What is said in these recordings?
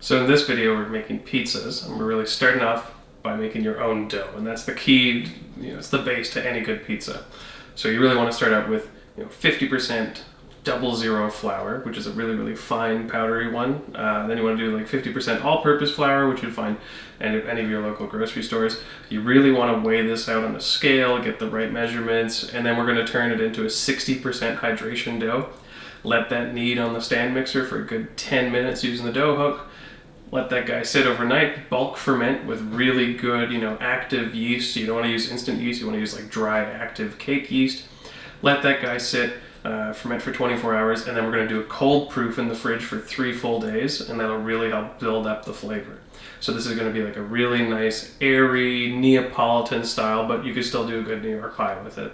So in this video we're making pizzas, and we're really starting off by making your own dough, and that's the key, it's the base to any good pizza. So you really want to start out with 50% 00 flour, which is a really fine powdery one. Then you want to do like 50% all-purpose flour, which you'd find at any of your local grocery stores. You really want to weigh this out on a scale, get the right measurements, and then we're going to turn it into a 60% hydration dough. Let that knead on the stand mixer for a good 10 minutes using the dough hook. Let that guy sit overnight, bulk ferment with really good, active yeast. So you don't want to use instant yeast, you want to use like dry, active cake yeast. Let that guy sit, ferment for 24 hours, and then we're going to do a cold proof in the fridge for 3 full days, and that'll really help build up the flavor. So this is going to be like a really nice, airy, Neapolitan style, but you can still do a good New York pie with it.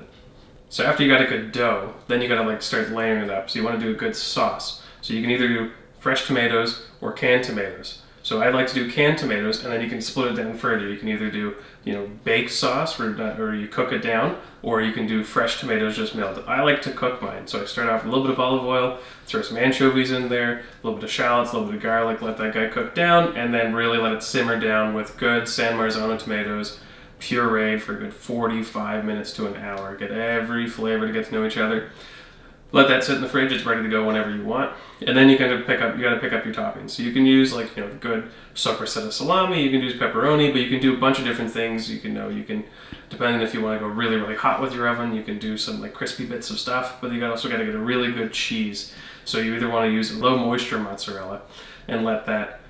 So after you got a good dough, then you got to start layering it up. So you want to do a good sauce. So you can either do fresh tomatoes or canned tomatoes. So I like to do canned tomatoes, and then you can split it down further. You can either do, baked sauce or you cook it down, or you can do fresh tomatoes just milled. I like to cook mine, so I start off with a little bit of olive oil, throw some anchovies in there, a little bit of shallots, a little bit of garlic, let that guy cook down, and then really let it simmer down with good San Marzano tomatoes, pureed for a good 45 minutes to an hour. Get every flavor to get to know each other. Let that sit in the fridge. It's ready to go whenever you want. And then you got to pick up your toppings. So you can use good sopressata salami. You can use pepperoni, but you can do a bunch of different things. You can depending if you want to go really hot with your oven, you can do some crispy bits of stuff. But you also got to get a really good cheese. So you either want to use a low moisture mozzarella and let that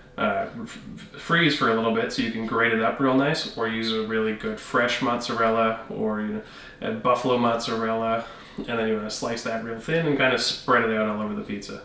freeze for a little bit so you can grate it up real nice, or use a really good fresh mozzarella or a buffalo mozzarella. And then you want to slice that real thin and kind of spread it out all over the pizza.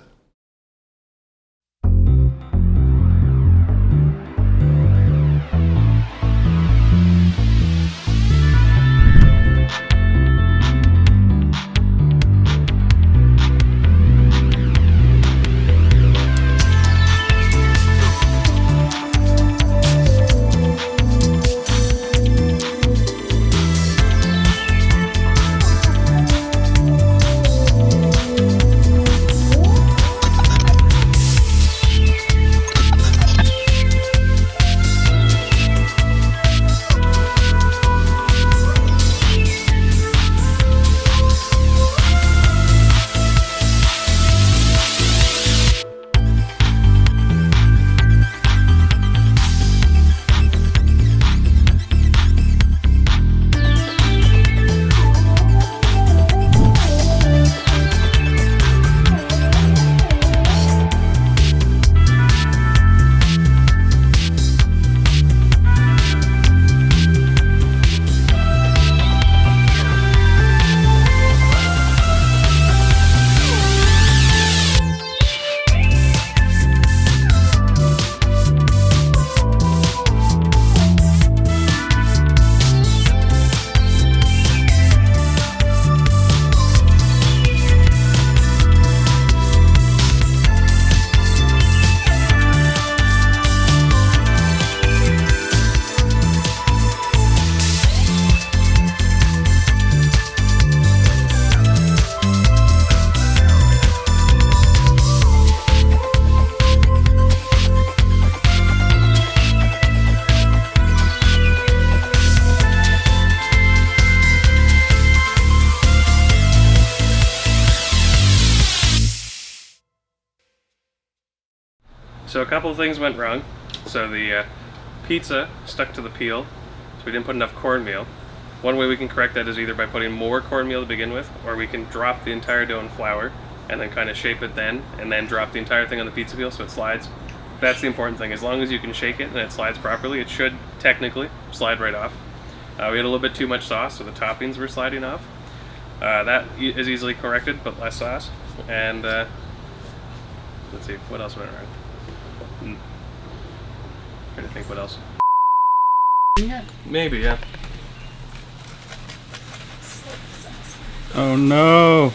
So a couple of things went wrong. So the pizza stuck to the peel, so we didn't put enough cornmeal. One way we can correct that is either by putting more cornmeal to begin with, or we can drop the entire dough in flour and then kind of shape it then, and then drop the entire thing on the pizza peel so it slides. That's the important thing. As long as you can shake it and it slides properly, it should technically slide right off. We had a little bit too much sauce, so the toppings were sliding off. That is easily corrected, but less sauce. And let's see, what else went wrong? Trying to think what else. Yeah. Maybe, yeah. Oh no!